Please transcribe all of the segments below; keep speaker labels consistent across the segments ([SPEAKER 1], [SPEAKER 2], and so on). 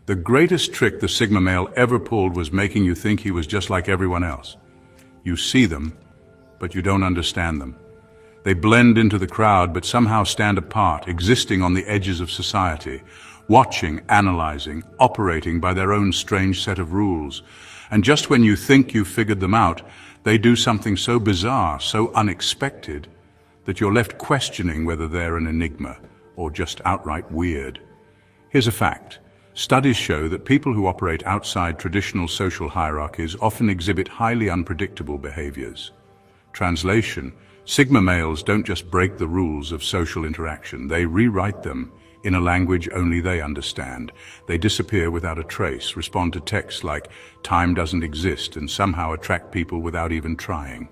[SPEAKER 1] The greatest trick the Sigma male ever pulled was making you think he was just like everyone else. You see them, but you don't understand them. They blend into the crowd, but somehow stand apart, existing on the edges of society, watching, analyzing, operating by their own strange set of rules. And just when you think you've figured them out, they do something so bizarre, so unexpected, that you're left questioning whether they're an enigma or just outright weird. Here's a fact. Studies show that people who operate outside traditional social hierarchies often exhibit highly unpredictable behaviors. Translation: Sigma males don't just break the rules of social interaction, they rewrite them in a language only they understand. They disappear without a trace, respond to texts like "time doesn't exist," and somehow attract people without even trying.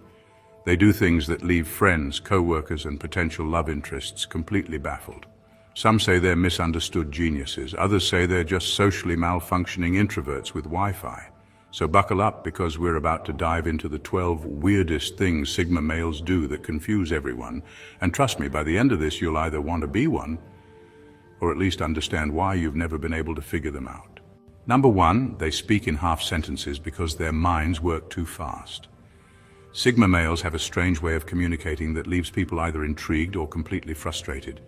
[SPEAKER 1] They do things that leave friends, co-workers, and potential love interests completely baffled. Some say they're misunderstood geniuses, others say they're just socially malfunctioning introverts with Wi-Fi. So buckle up, because we're about to dive into the 12 weirdest things Sigma males do that confuse everyone. And trust me, by the end of this, you'll either want to be one, or at least understand why you've never been able to figure them out. Number 1, they speak in half sentences because their minds work too fast. Sigma males have a strange way of communicating that leaves people either intrigued or completely frustrated.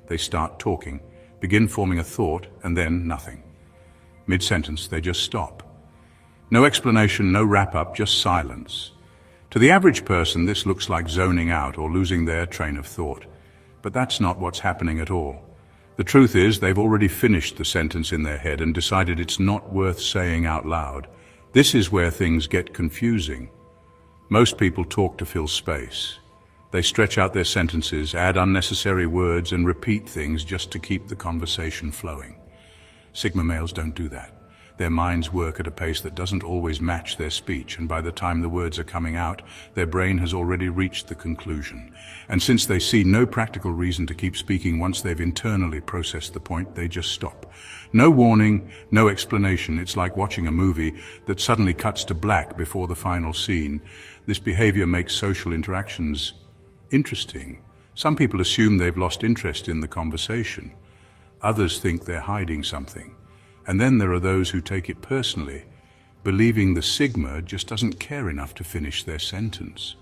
[SPEAKER 1] They start talking, begin forming a thought, and then nothing. Mid-sentence, they just stop. No explanation, no wrap-up, just silence. To the average person, this looks like zoning out or losing their train of thought. But that's not what's happening at all. The truth is, they've already finished the sentence in their head and decided it's not worth saying out loud. This is where things get confusing. Most people talk to fill space. They stretch out their sentences, add unnecessary words, and repeat things just to keep the conversation flowing. Sigma males don't do that. Their minds work at a pace that doesn't always match their speech, and by the time the words are coming out, their brain has already reached the conclusion. And since they see no practical reason to keep speaking once they've internally processed the point, they just stop. No warning, no explanation. It's like watching a movie that suddenly cuts to black before the final scene. This behavior makes social interactions interesting. Some people assume they've lost interest in the conversation. Others think they're hiding something. And then there are those who take it personally, believing the Sigma just doesn't care enough to finish their sentence.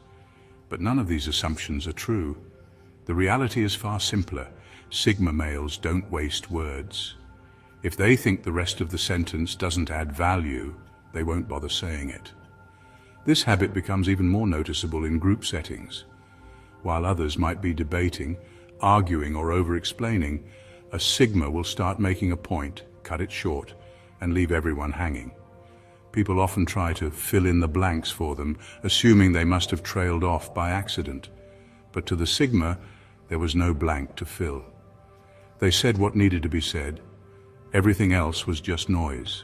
[SPEAKER 1] But none of these assumptions are true. The reality is far simpler. Sigma males don't waste words. If they think the rest of the sentence doesn't add value, they won't bother saying it. This habit becomes even more noticeable in group settings. While others might be debating, arguing, or over-explaining, a Sigma will start making a point, cut it short, and leave everyone hanging. People often try to fill in the blanks for them, assuming they must have trailed off by accident. But to the Sigma, there was no blank to fill. They said what needed to be said. Everything else was just noise.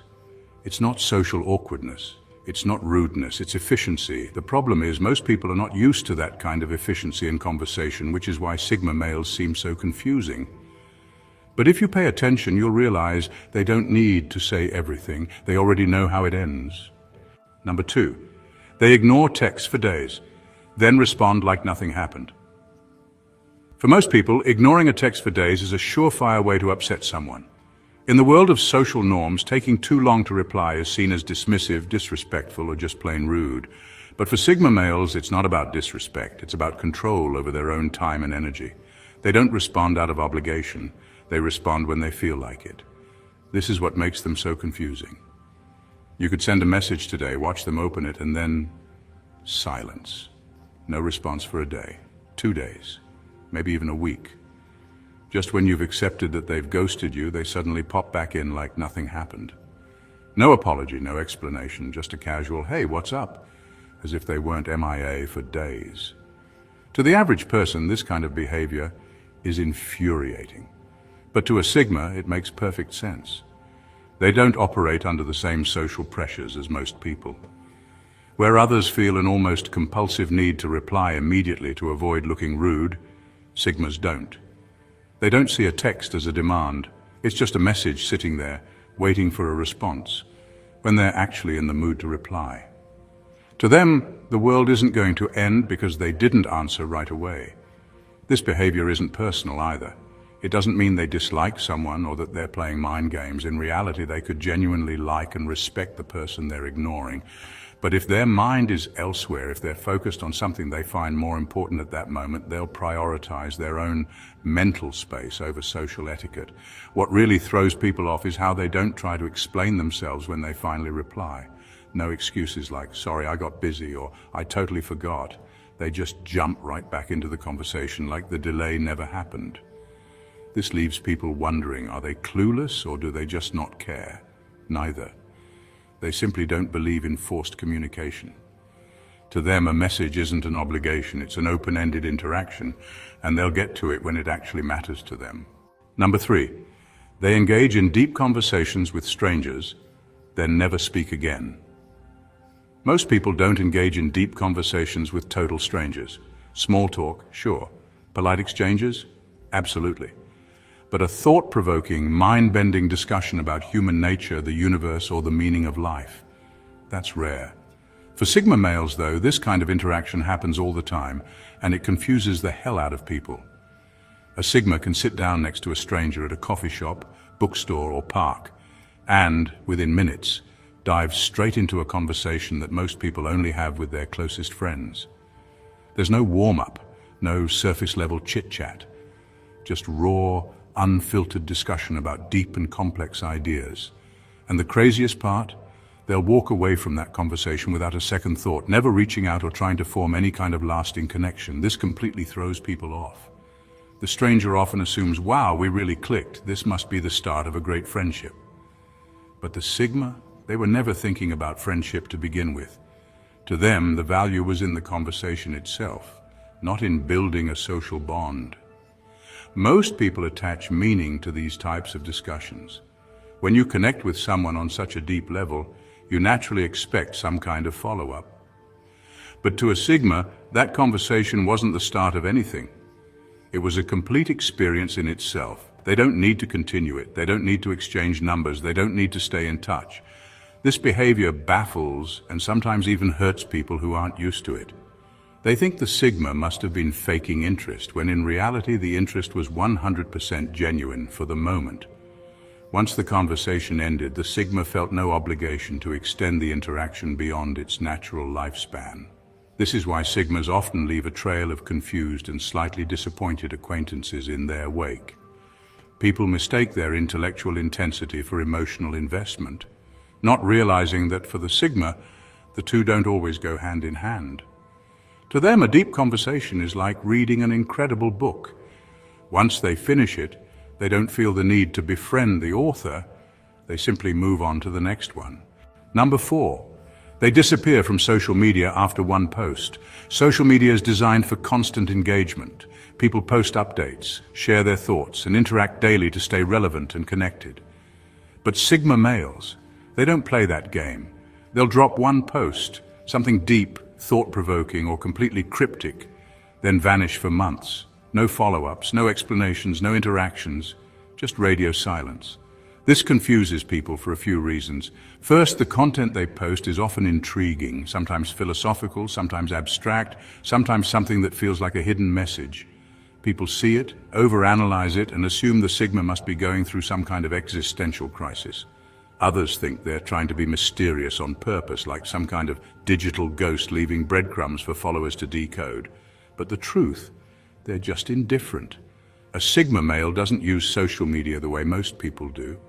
[SPEAKER 1] It's not social awkwardness. It's not rudeness, it's efficiency. The problem is most people are not used to that kind of efficiency in conversation, which is why Sigma males seem so confusing. But if you pay attention, you'll realize they don't need to say everything. They already know how it ends. Number 2, they ignore texts for days, then respond like nothing happened. For most people, ignoring a text for days is a surefire way to upset someone. In the world of social norms, taking too long to reply is seen as dismissive, disrespectful, or just plain rude. But for Sigma males, it's not about disrespect. It's about control over their own time and energy. They don't respond out of obligation. They respond when they feel like it. This is what makes them so confusing. You could send a message today, watch them open it, and then silence. No response for a day, 2 days, maybe even a week. Just when you've accepted that they've ghosted you, they suddenly pop back in like nothing happened. No apology, no explanation, just a casual, "Hey, what's up?" as if they weren't MIA for days. To the average person, this kind of behavior is infuriating. But to a Sigma, it makes perfect sense. They don't operate under the same social pressures as most people. Where others feel an almost compulsive need to reply immediately to avoid looking rude, Sigmas don't. They don't see a text as a demand. It's just a message sitting there, waiting for a response, when they're actually in the mood to reply. To them, the world isn't going to end because they didn't answer right away. This behavior isn't personal either. It doesn't mean they dislike someone or that they're playing mind games. In reality, they could genuinely like and respect the person they're ignoring. But if their mind is elsewhere, if they're focused on something they find more important at that moment, they'll prioritize their own mental space over social etiquette. What really throws people off is how they don't try to explain themselves when they finally reply. No excuses like, sorry, I got busy, or I totally forgot. They just jump right back into the conversation like the delay never happened. This leaves people wondering, are they clueless or do they just not care? Neither. They simply don't believe in forced communication. To them, a message isn't an obligation, it's an open-ended interaction, and they'll get to it when it actually matters to them. Number 3, they engage in deep conversations with strangers, then never speak again. Most people don't engage in deep conversations with total strangers. Small talk, sure. Polite exchanges? Absolutely. But a thought-provoking, mind-bending discussion about human nature, the universe, or the meaning of life, that's rare. For Sigma males, though, this kind of interaction happens all the time, and it confuses the hell out of people. A Sigma can sit down next to a stranger at a coffee shop, bookstore, or park, and, within minutes, dive straight into a conversation that most people only have with their closest friends. There's no warm-up, no surface-level chit-chat, just raw, unfiltered discussion about deep and complex ideas. And the craziest part? They'll walk away from that conversation without a second thought, never reaching out or trying to form any kind of lasting connection. This completely throws people off. The stranger often assumes, wow, we really clicked. This must be the start of a great friendship. But the Sigma, they were never thinking about friendship to begin with. To them, the value was in the conversation itself, not in building a social bond. Most people attach meaning to these types of discussions. When you connect with someone on such a deep level, you naturally expect some kind of follow-up. But to a Sigma, that conversation wasn't the start of anything. It was a complete experience in itself. They don't need to continue it. They don't need to exchange numbers. They don't need to stay in touch. This behavior baffles and sometimes even hurts people who aren't used to it. They think the Sigma must have been faking interest, when in reality the interest was 100% genuine for the moment. Once the conversation ended, the Sigma felt no obligation to extend the interaction beyond its natural lifespan. This is why Sigmas often leave a trail of confused and slightly disappointed acquaintances in their wake. People mistake their intellectual intensity for emotional investment, not realizing that for the Sigma, the two don't always go hand in hand. To them, a deep conversation is like reading an incredible book. Once they finish it, they don't feel the need to befriend the author. They simply move on to the next one. Number 4, they disappear from social media after one post. Social media is designed for constant engagement. People post updates, share their thoughts, and interact daily to stay relevant and connected. But Sigma males, they don't play that game. They'll drop one post, something deep, thought-provoking, or completely cryptic, then vanish for months. No follow-ups, no explanations, no interactions, just radio silence. This confuses people for a few reasons. First, the content they post is often intriguing, sometimes philosophical, sometimes abstract, sometimes something that feels like a hidden message. People see it, overanalyze it, and assume the Sigma must be going through some kind of existential crisis. Others think they're trying to be mysterious on purpose, like some kind of digital ghost leaving breadcrumbs for followers to decode. But the truth, they're just indifferent. A Sigma male doesn't use social media the way most people do.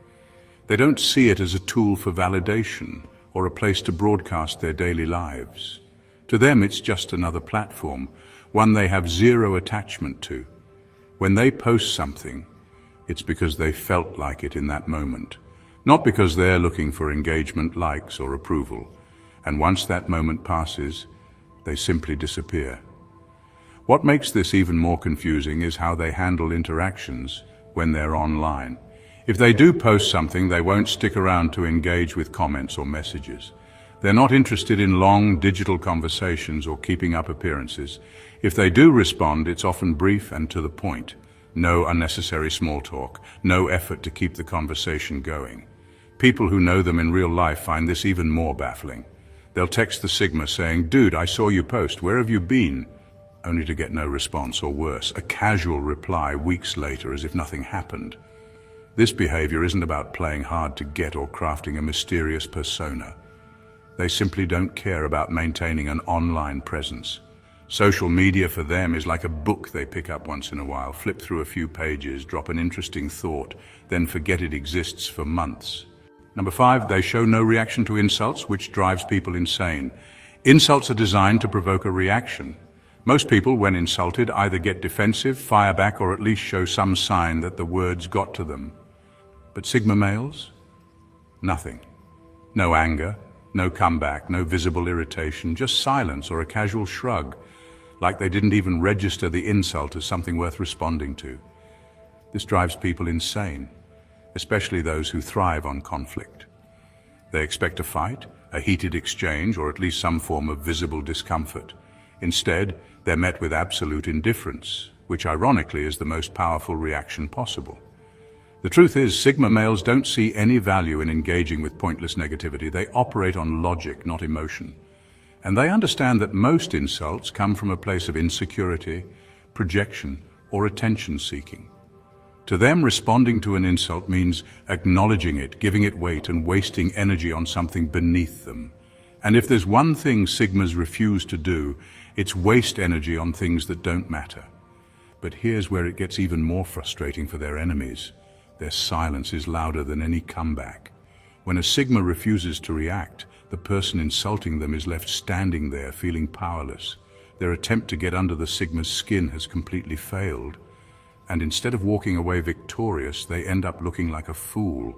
[SPEAKER 1] They don't see it as a tool for validation or a place to broadcast their daily lives. To them, it's just another platform, one they have zero attachment to. When they post something, it's because they felt like it in that moment, not because they're looking for engagement, likes, or approval. And once that moment passes, they simply disappear. What makes this even more confusing is how they handle interactions when they're online. If they do post something, they won't stick around to engage with comments or messages. They're not interested in long digital conversations or keeping up appearances. If they do respond, it's often brief and to the point. No unnecessary small talk, no effort to keep the conversation going. People who know them in real life find this even more baffling. They'll text the Sigma saying, "Dude, I saw you post. Where have you been?" only to get no response, or worse, a casual reply weeks later as if nothing happened. This behavior isn't about playing hard to get or crafting a mysterious persona. They simply don't care about maintaining an online presence. Social media for them is like a book they pick up once in a while, flip through a few pages, drop an interesting thought, then forget it exists for months. Number 5, they show no reaction to insults, which drives people insane. Insults are designed to provoke a reaction. Most people, when insulted, either get defensive, fire back, or at least show some sign that the words got to them. But Sigma males? Nothing. No anger, no comeback, no visible irritation, just silence or a casual shrug, like they didn't even register the insult as something worth responding to. This drives people insane, especially those who thrive on conflict. They expect a fight, a heated exchange, or at least some form of visible discomfort. Instead, they're met with absolute indifference, which ironically is the most powerful reaction possible. The truth is, Sigma males don't see any value in engaging with pointless negativity. They operate on logic, not emotion. And they understand that most insults come from a place of insecurity, projection, or attention-seeking. To them, responding to an insult means acknowledging it, giving it weight, and wasting energy on something beneath them. And if there's one thing Sigmas refuse to do, it's waste energy on things that don't matter. But here's where it gets even more frustrating for their enemies. Their silence is louder than any comeback. When a Sigma refuses to react, the person insulting them is left standing there, feeling powerless. Their attempt to get under the Sigma's skin has completely failed. And instead of walking away victorious, they end up looking like a fool.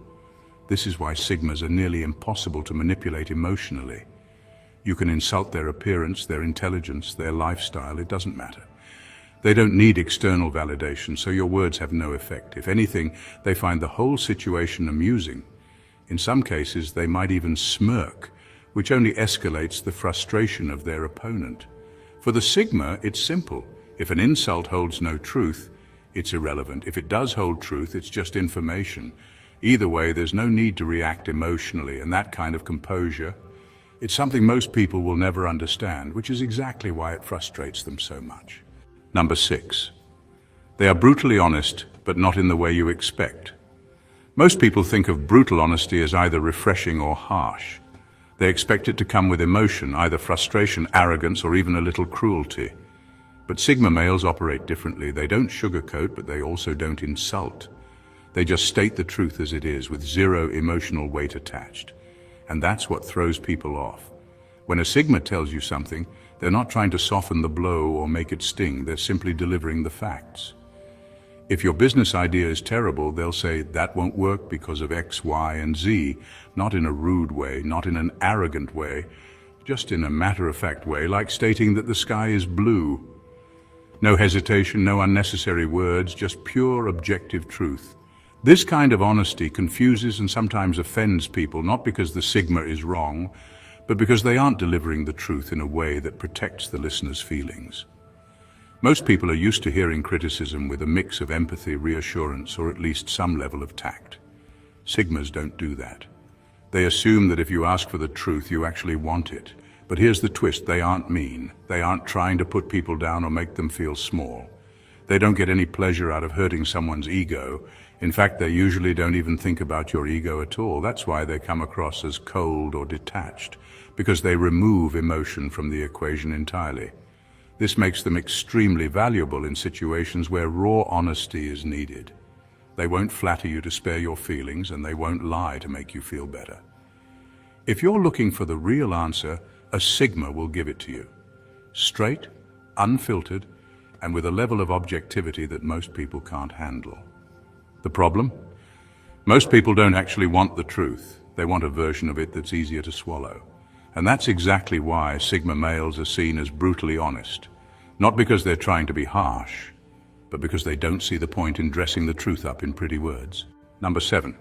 [SPEAKER 1] This is why Sigmas are nearly impossible to manipulate emotionally. You can insult their appearance, their intelligence, their lifestyle, it doesn't matter. They don't need external validation, so your words have no effect. If anything, they find the whole situation amusing. In some cases, they might even smirk, which only escalates the frustration of their opponent. For the Sigma, it's simple. If an insult holds no truth, it's irrelevant. If it does hold truth, it's just information. Either way, there's no need to react emotionally, and that kind of composure, it's something most people will never understand, which is exactly why it frustrates them so much. Number 6. They are brutally honest, but not in the way you expect. Most people think of brutal honesty as either refreshing or harsh. They expect it to come with emotion, either frustration, arrogance, or even a little cruelty. But Sigma males operate differently. They don't sugarcoat, but they also don't insult. They just state the truth as it is, with zero emotional weight attached. And that's what throws people off. When a Sigma tells you something, they're not trying to soften the blow or make it sting. They're simply delivering the facts. If your business idea is terrible, they'll say that won't work because of X, Y, and Z, not in a rude way, not in an arrogant way, just in a matter-of-fact way, like stating that the sky is blue. No hesitation, no unnecessary words, just pure objective truth. This kind of honesty confuses and sometimes offends people, not because the Sigma is wrong, but because they aren't delivering the truth in a way that protects the listener's feelings. Most people are used to hearing criticism with a mix of empathy, reassurance, or at least some level of tact. Sigmas don't do that. They assume that if you ask for the truth, you actually want it. But here's the twist, they aren't mean. They aren't trying to put people down or make them feel small. They don't get any pleasure out of hurting someone's ego. In fact, they usually don't even think about your ego at all. That's why they come across as cold or detached, because they remove emotion from the equation entirely. This makes them extremely valuable in situations where raw honesty is needed. They won't flatter you to spare your feelings, and they won't lie to make you feel better. If you're looking for the real answer, a Sigma will give it to you. Straight, unfiltered, and with a level of objectivity that most people can't handle. The problem? Most people don't actually want the truth. They want a version of it that's easier to swallow. And that's exactly why Sigma males are seen as brutally honest. Not because they're trying to be harsh, but because they don't see the point in dressing the truth up in pretty words. Number 7.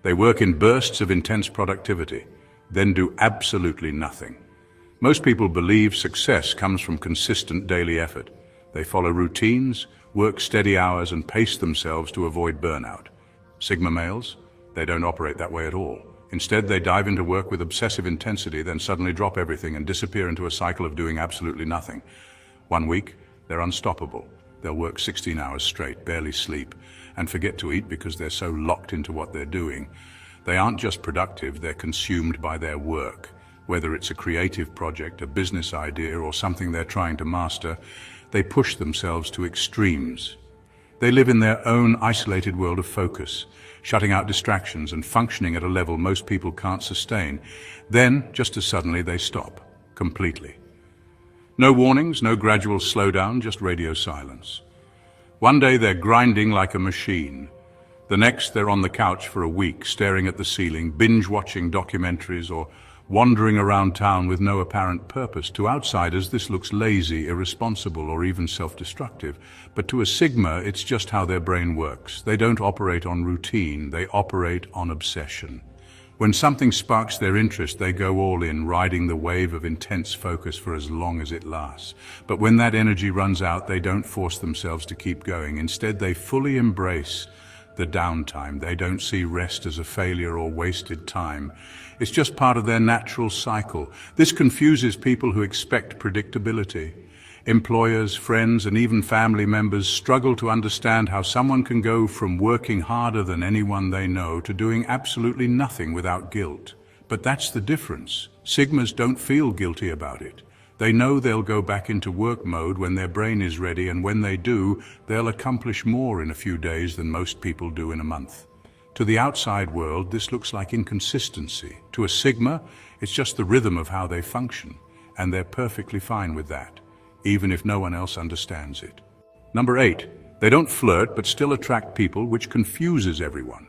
[SPEAKER 1] They work in bursts of intense productivity, then do absolutely nothing. Most people believe success comes from consistent daily effort. They follow routines, work steady hours, and pace themselves to avoid burnout. Sigma males, they don't operate that way at all. Instead, they dive into work with obsessive intensity, then suddenly drop everything and disappear into a cycle of doing absolutely nothing. One week, They're unstoppable. They'll work 16 hours straight, barely sleep, and forget to eat because they're so locked into what they're doing. They aren't just productive, they're consumed by their work. Whether it's a creative project, a business idea, or something they're trying to master, they push themselves to extremes. They live in their own isolated world of focus, shutting out distractions and functioning at a level most people can't sustain. Then, just as suddenly, they stop, completely. No warnings, no gradual slowdown, just radio silence. One day they're grinding like a machine. The next they're on the couch for a week, staring at the ceiling, binge-watching documentaries or wandering around town with no apparent purpose. To outsiders, this looks lazy, irresponsible, or even self-destructive. But to a Sigma, it's just how their brain works. They don't operate on routine, they operate on obsession. When something sparks their interest, they go all in, riding the wave of intense focus for as long as it lasts. But when that energy runs out, they don't force themselves to keep going. Instead, they fully embrace the downtime. They don't see rest as a failure or wasted time. It's just part of their natural cycle. This confuses people who expect predictability. Employers, friends, and even family members struggle to understand how someone can go from working harder than anyone they know to doing absolutely nothing without guilt. But that's the difference. Sigmas don't feel guilty about it. They know they'll go back into work mode when their brain is ready, and when they do, they'll accomplish more in a few days than most people do in a month. To the outside world, this looks like inconsistency. To a Sigma, it's just the rhythm of how they function, and they're perfectly fine with that, even if no one else understands it. Number 8, they don't flirt but still attract people, which confuses everyone.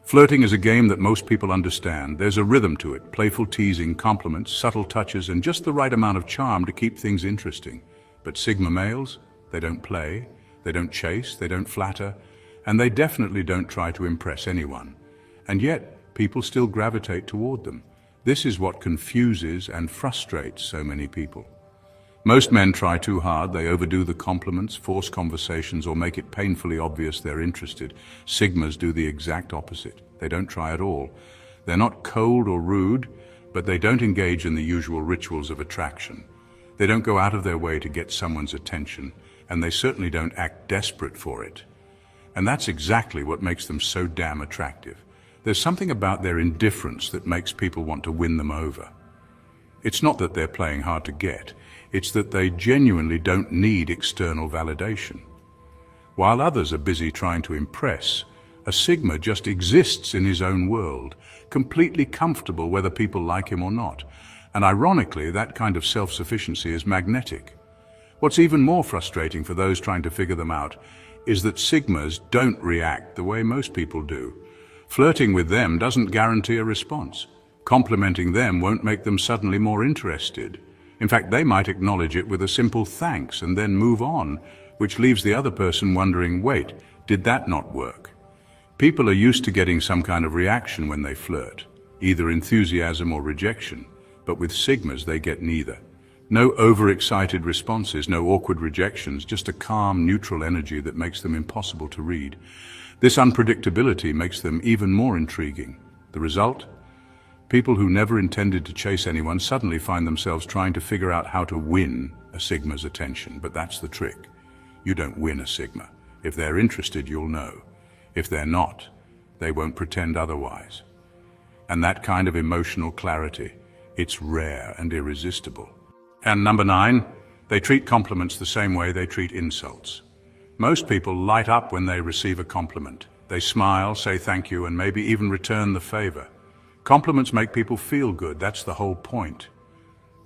[SPEAKER 1] Flirting is a game that most people understand. There's a rhythm to it, playful teasing, compliments, subtle touches, and just the right amount of charm to keep things interesting. But Sigma males, they don't play, they don't chase, they don't flatter, and they definitely don't try to impress anyone. And yet, people still gravitate toward them. This is what confuses and frustrates so many people. Most men try too hard. They overdo the compliments, force conversations, or make it painfully obvious they're interested. Sigmas do the exact opposite. They don't try at all. They're not cold or rude, but they don't engage in the usual rituals of attraction. They don't go out of their way to get someone's attention, and they certainly don't act desperate for it. And that's exactly what makes them so damn attractive. There's something about their indifference that makes people want to win them over. It's not that they're playing hard to get. It's that they genuinely don't need external validation. While others are busy trying to impress, a Sigma just exists in his own world, completely comfortable whether people like him or not. And ironically, that kind of self-sufficiency is magnetic. What's even more frustrating for those trying to figure them out is that Sigmas don't react the way most people do. Flirting with them doesn't guarantee a response. Complimenting them won't make them suddenly more interested. In fact, they might acknowledge it with a simple thanks and then move on, which leaves the other person wondering, wait, did that not work? People are used to getting some kind of reaction when they flirt, either enthusiasm or rejection, but with Sigmas they get neither. No overexcited responses, no awkward rejections, just a calm, neutral energy that makes them impossible to read. This unpredictability makes them even more intriguing. The result? People who never intended to chase anyone suddenly find themselves trying to figure out how to win a Sigma's attention. But that's the trick. You don't win a Sigma. If they're interested, you'll know. If they're not, they won't pretend otherwise. And that kind of emotional clarity, it's rare and irresistible. And number 9, they treat compliments the same way they treat insults. Most people light up when they receive a compliment. They smile, say thank you, and maybe even return the favor. Compliments make people feel good, that's the whole point.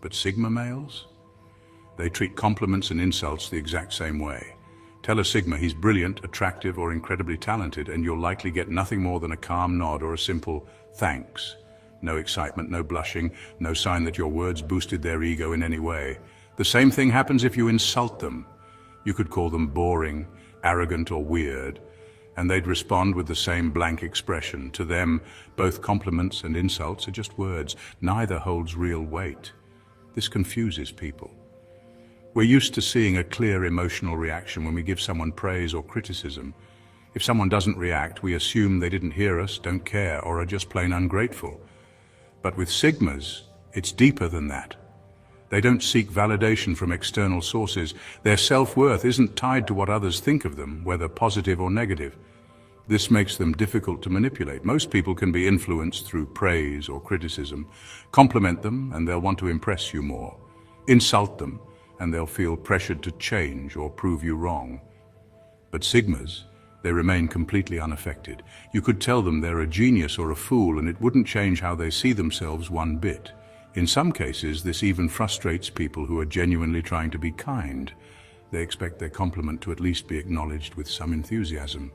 [SPEAKER 1] But Sigma males? They treat compliments and insults the exact same way. Tell a Sigma he's brilliant, attractive, or incredibly talented, and you'll likely get nothing more than a calm nod or a simple thanks. No excitement, no blushing, no sign that your words boosted their ego in any way. The same thing happens if you insult them. You could call them boring, arrogant, or weird, and they'd respond with the same blank expression. To them, both compliments and insults are just words. Neither holds real weight. This confuses people. We're used to seeing a clear emotional reaction when we give someone praise or criticism. If someone doesn't react, we assume they didn't hear us, don't care, or are just plain ungrateful. But with Sigmas, it's deeper than that. They don't seek validation from external sources. Their self-worth isn't tied to what others think of them, whether positive or negative. This makes them difficult to manipulate. Most people can be influenced through praise or criticism. Compliment them and they'll want to impress you more. Insult them and they'll feel pressured to change or prove you wrong. But Sigmas, they remain completely unaffected. You could tell them they're a genius or a fool and it wouldn't change how they see themselves one bit. In some cases, this even frustrates people who are genuinely trying to be kind. They expect their compliment to at least be acknowledged with some enthusiasm.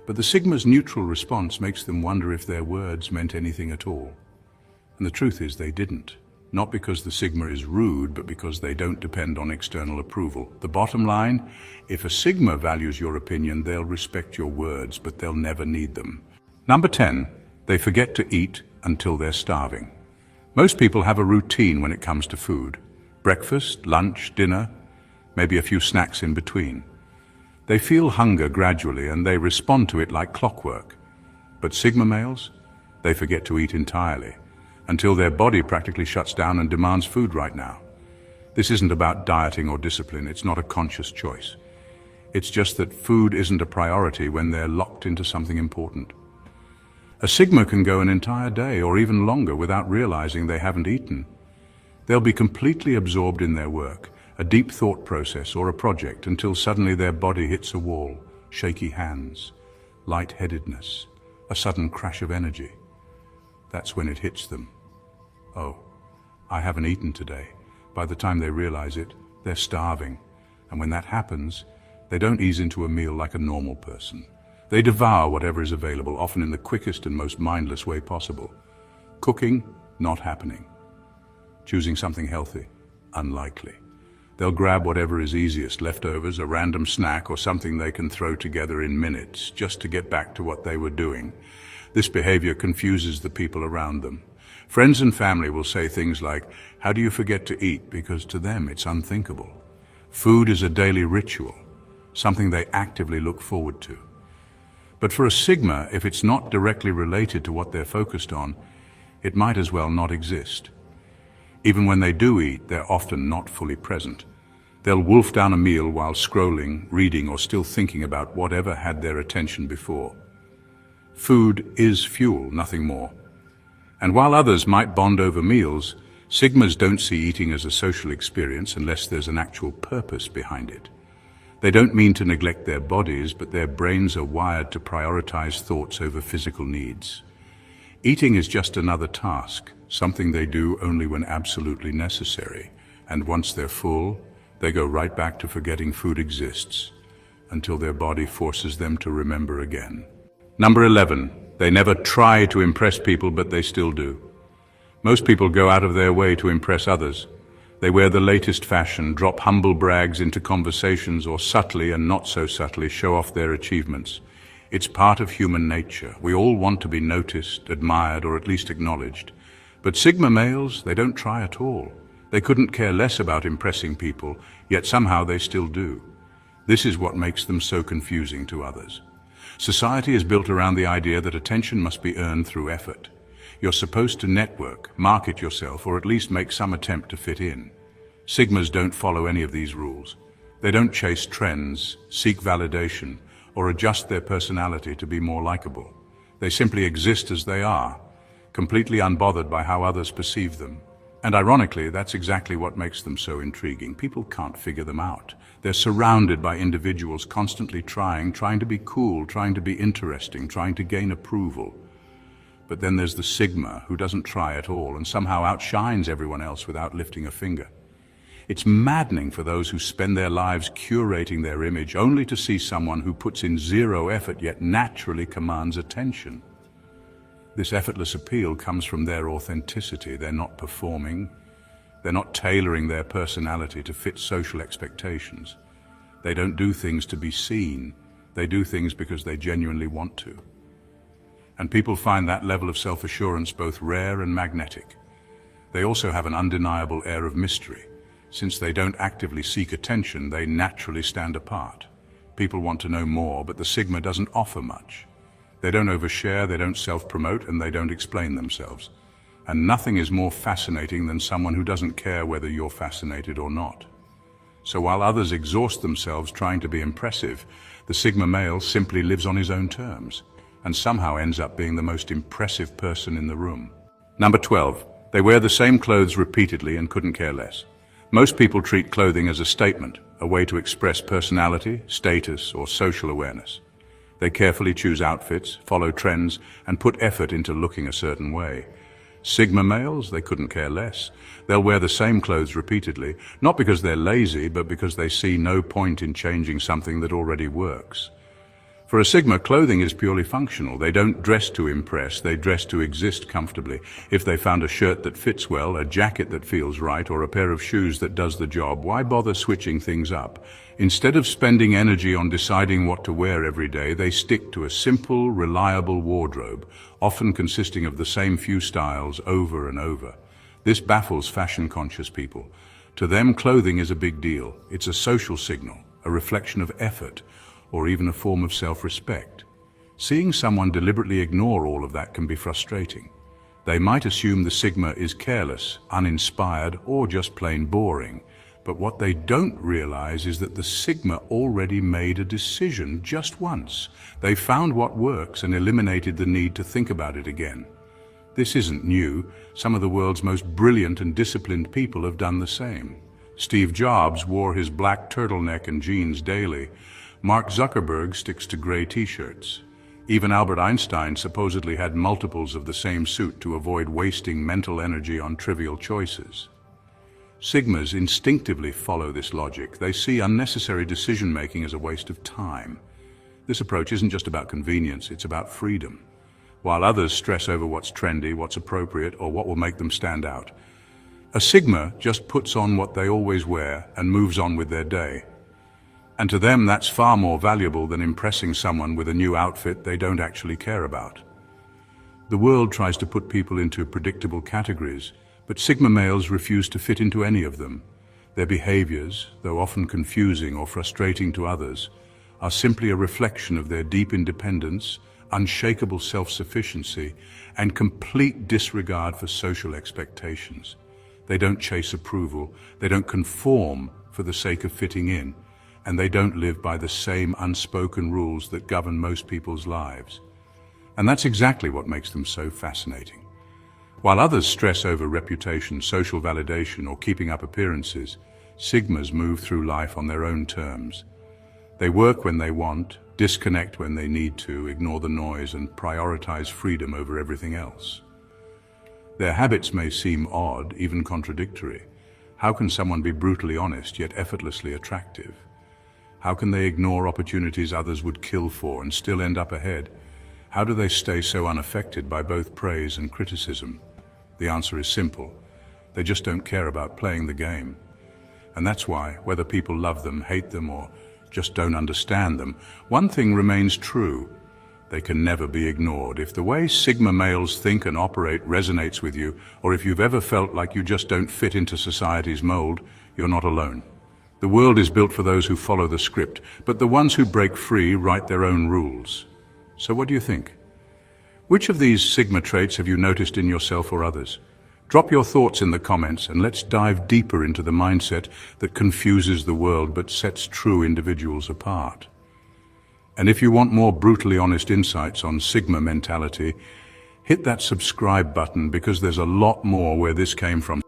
[SPEAKER 1] But the Sigma's neutral response makes them wonder if their words meant anything at all. And the truth is they didn't. Not because the Sigma is rude, but because they don't depend on external approval. The bottom line, if a Sigma values your opinion, they'll respect your words, but they'll never need them. Number 10, they forget to eat until they're starving. Most people have a routine when it comes to food. Breakfast, lunch, dinner, maybe a few snacks in between. They feel hunger gradually and they respond to it like clockwork. But Sigma males, they forget to eat entirely, until their body practically shuts down and demands food right now. This isn't about dieting or discipline, it's not a conscious choice. It's just that food isn't a priority when they're locked into something important. A Sigma can go an entire day or even longer without realizing they haven't eaten. They'll be completely absorbed in their work, a deep thought process or a project, until suddenly their body hits a wall, shaky hands, lightheadedness, a sudden crash of energy. That's when it hits them. Oh, I haven't eaten today. By the time they realize it, they're starving. And when that happens, they don't ease into a meal like a normal person. They devour whatever is available, often in the quickest and most mindless way possible. Cooking, not happening. Choosing something healthy, unlikely. They'll grab whatever is easiest, leftovers, a random snack, or something they can throw together in minutes, just to get back to what they were doing. This behavior confuses the people around them. Friends and family will say things like, "How do you forget to eat?" Because to them it's unthinkable. Food is a daily ritual, something they actively look forward to. But for a Sigma, if it's not directly related to what they're focused on, it might as well not exist. Even when they do eat, they're often not fully present. They'll wolf down a meal while scrolling, reading, or still thinking about whatever had their attention before. Food is fuel, nothing more. And while others might bond over meals, Sigmas don't see eating as a social experience unless there's an actual purpose behind it. They don't mean to neglect their bodies, but their brains are wired to prioritize thoughts over physical needs. Eating is just another task, something they do only when absolutely necessary. And once they're full, they go right back to forgetting food exists, until their body forces them to remember again. Number 11, they never try to impress people, but they still do. Most people go out of their way to impress others. They wear the latest fashion, drop humble brags into conversations, or subtly and not so subtly show off their achievements. It's part of human nature. We all want to be noticed, admired, or at least acknowledged. But Sigma males, they don't try at all. They couldn't care less about impressing people, yet somehow they still do. This is what makes them so confusing to others. Society is built around the idea that attention must be earned through effort. You're supposed to network, market yourself, or at least make some attempt to fit in. Sigmas don't follow any of these rules. They don't chase trends, seek validation, or adjust their personality to be more likable. They simply exist as they are, completely unbothered by how others perceive them. And ironically, that's exactly what makes them so intriguing. People can't figure them out. They're surrounded by individuals constantly trying to be cool, trying to be interesting, trying to gain approval. But then there's the Sigma who doesn't try at all and somehow outshines everyone else without lifting a finger. It's maddening for those who spend their lives curating their image only to see someone who puts in zero effort yet naturally commands attention. This effortless appeal comes from their authenticity. They're not performing. They're not tailoring their personality to fit social expectations. They don't do things to be seen. They do things because they genuinely want to. And people find that level of self-assurance both rare and magnetic. They also have an undeniable air of mystery. Since they don't actively seek attention, they naturally stand apart. People want to know more, but the Sigma doesn't offer much. They don't overshare, they don't self-promote, and they don't explain themselves. And nothing is more fascinating than someone who doesn't care whether you're fascinated or not. So while others exhaust themselves trying to be impressive, the Sigma male simply lives on his own terms, and somehow ends up being the most impressive person in the room. Number 12. They wear the same clothes repeatedly and couldn't care less. Most people treat clothing as a statement, a way to express personality, status, or social awareness. They carefully choose outfits, follow trends, and put effort into looking a certain way. Sigma males, they couldn't care less. They'll wear the same clothes repeatedly, not because they're lazy, but because they see no point in changing something that already works. For a Sigma, clothing is purely functional. They don't dress to impress, they dress to exist comfortably. If they found a shirt that fits well, a jacket that feels right, or a pair of shoes that does the job, why bother switching things up? Instead of spending energy on deciding what to wear every day, they stick to a simple, reliable wardrobe, often consisting of the same few styles over and over. This baffles fashion-conscious people. To them, clothing is a big deal. It's a social signal, a reflection of effort, or even a form of self-respect. Seeing someone deliberately ignore all of that can be frustrating. They might assume the Sigma is careless, uninspired, or just plain boring. But what they don't realize is that the Sigma already made a decision just once. They found what works and eliminated the need to think about it again. This isn't new. Some of the world's most brilliant and disciplined people have done the same. Steve Jobs wore his black turtleneck and jeans daily. Mark Zuckerberg sticks to gray t-shirts. Even Albert Einstein supposedly had multiples of the same suit to avoid wasting mental energy on trivial choices. Sigmas instinctively follow this logic. They see unnecessary decision-making as a waste of time. This approach isn't just about convenience, it's about freedom. While others stress over what's trendy, what's appropriate, or what will make them stand out, a Sigma just puts on what they always wear and moves on with their day. And to them, that's far more valuable than impressing someone with a new outfit they don't actually care about. The world tries to put people into predictable categories, but Sigma males refuse to fit into any of them. Their behaviors, though often confusing or frustrating to others, are simply a reflection of their deep independence, unshakable self-sufficiency, and complete disregard for social expectations. They don't chase approval, they don't conform for the sake of fitting in, and they don't live by the same unspoken rules that govern most people's lives. And that's exactly what makes them so fascinating. While others stress over reputation, social validation, or keeping up appearances, Sigmas move through life on their own terms. They work when they want, disconnect when they need to, ignore the noise, and prioritize freedom over everything else. Their habits may seem odd, even contradictory. How can someone be brutally honest yet effortlessly attractive? How can they ignore opportunities others would kill for and still end up ahead? How do they stay so unaffected by both praise and criticism? The answer is simple. They just don't care about playing the game. And that's why, whether people love them, hate them, or just don't understand them, one thing remains true. They can never be ignored. If the way Sigma males think and operate resonates with you, or if you've ever felt like you just don't fit into society's mold, you're not alone. The world is built for those who follow the script, but the ones who break free write their own rules. So what do you think? Which of these Sigma traits have you noticed in yourself or others? Drop your thoughts in the comments and let's dive deeper into the mindset that confuses the world but sets true individuals apart. And if you want more brutally honest insights on Sigma mentality, hit that subscribe button because there's a lot more where this came from.